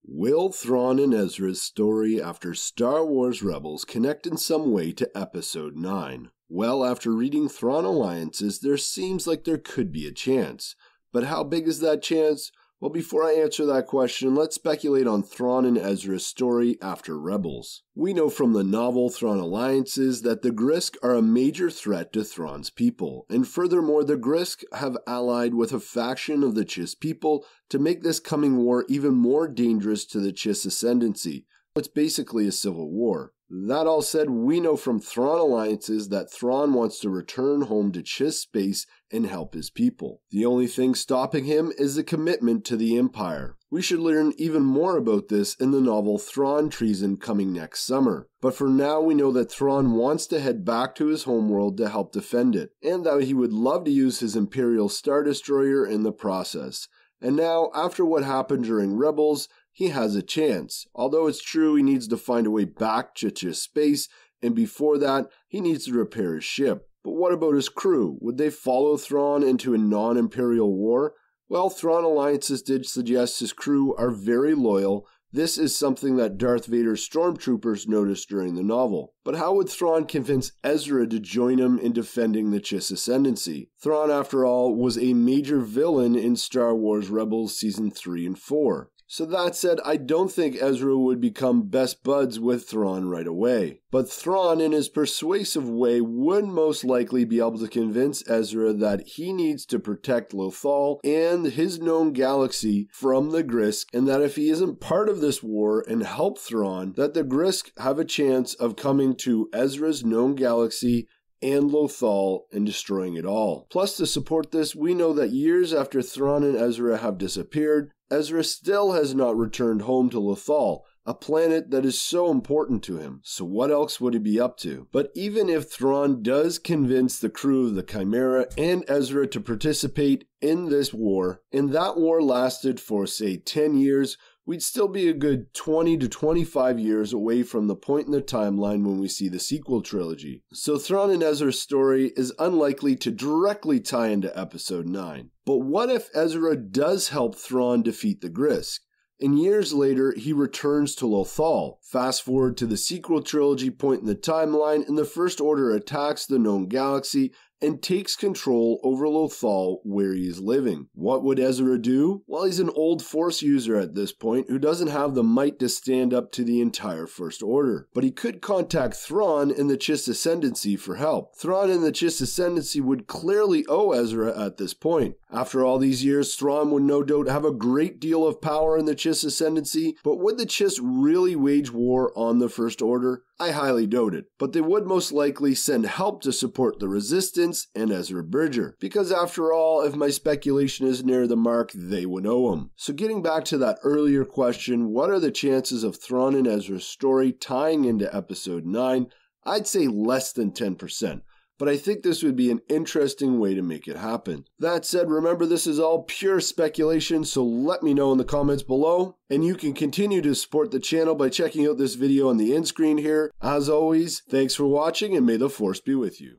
Will Thrawn and Ezra's story after Star Wars Rebels connect in some way to Episode 9? Well, after reading Thrawn Alliances, there seems like there could be a chance. But how big is that chance? Well, before I answer that question, let's speculate on Thrawn and Ezra's story after Rebels. We know from the novel Thrawn Alliances that the Grisk are a major threat to Thrawn's people, and furthermore, the Grisk have allied with a faction of the Chiss people to make this coming war even more dangerous to the Chiss ascendancy. It's basically a civil war. That all said, we know from Thrawn Alliances that Thrawn wants to return home to Chiss space and help his people. The only thing stopping him is the commitment to the Empire. We should learn even more about this in the novel Thrawn Treason coming next summer. But for now, we know that Thrawn wants to head back to his homeworld to help defend it, and that he would love to use his Imperial Star Destroyer in the process. And now, after what happened during Rebels, he has a chance. Although it's true he needs to find a way back to Chiss space, and before that, he needs to repair his ship. But what about his crew? Would they follow Thrawn into a non-Imperial war? Well, Thrawn Alliances did suggest his crew are very loyal. This is something that Darth Vader's stormtroopers noticed during the novel. But how would Thrawn convince Ezra to join him in defending the Chiss ascendancy? Thrawn, after all, was a major villain in Star Wars Rebels Season 3 and 4. So that said, I don't think Ezra would become best buds with Thrawn right away. But Thrawn, in his persuasive way, would most likely be able to convince Ezra that he needs to protect Lothal and his known galaxy from the Grisk, and that if he isn't part of this war and help Thrawn, that the Grisk have a chance of coming to Ezra's known galaxy and Lothal and destroying it all. Plus, to support this, we know that years after Thrawn and Ezra have disappeared, Ezra still has not returned home to Lothal, a planet that is so important to him. So what else would he be up to? But even if Thrawn does convince the crew of the Chimera and Ezra to participate in this war, and that war lasted for, say, 10 years, we'd still be a good 20 to 25 years away from the point in the timeline when we see the sequel trilogy. So Thrawn and Ezra's story is unlikely to directly tie into Episode 9. But what if Ezra does help Thrawn defeat the Grisk? And years later, he returns to Lothal. Fast forward to the sequel trilogy point in the timeline, and the First Order attacks the known galaxy and takes control over Lothal where he is living. What would Ezra do? Well, he's an old Force user at this point who doesn't have the might to stand up to the entire First Order. But he could contact Thrawn and the Chiss Ascendancy for help. Thrawn and the Chiss Ascendancy would clearly owe Ezra at this point. After all these years, Thrawn would no doubt have a great deal of power in the Chiss Ascendancy, but would the Chiss really wage war on the First Order? I highly doubt it, but they would most likely send help to support the Resistance and Ezra Bridger, because after all, if my speculation is near the mark, they would owe him. So getting back to that earlier question, what are the chances of Thrawn and Ezra's story tying into Episode 9? I'd say less than 10%. But I think this would be an interesting way to make it happen. That said, remember this is all pure speculation, so let me know in the comments below. And you can continue to support the channel by checking out this video on the end screen here. As always, thanks for watching and may the Force be with you.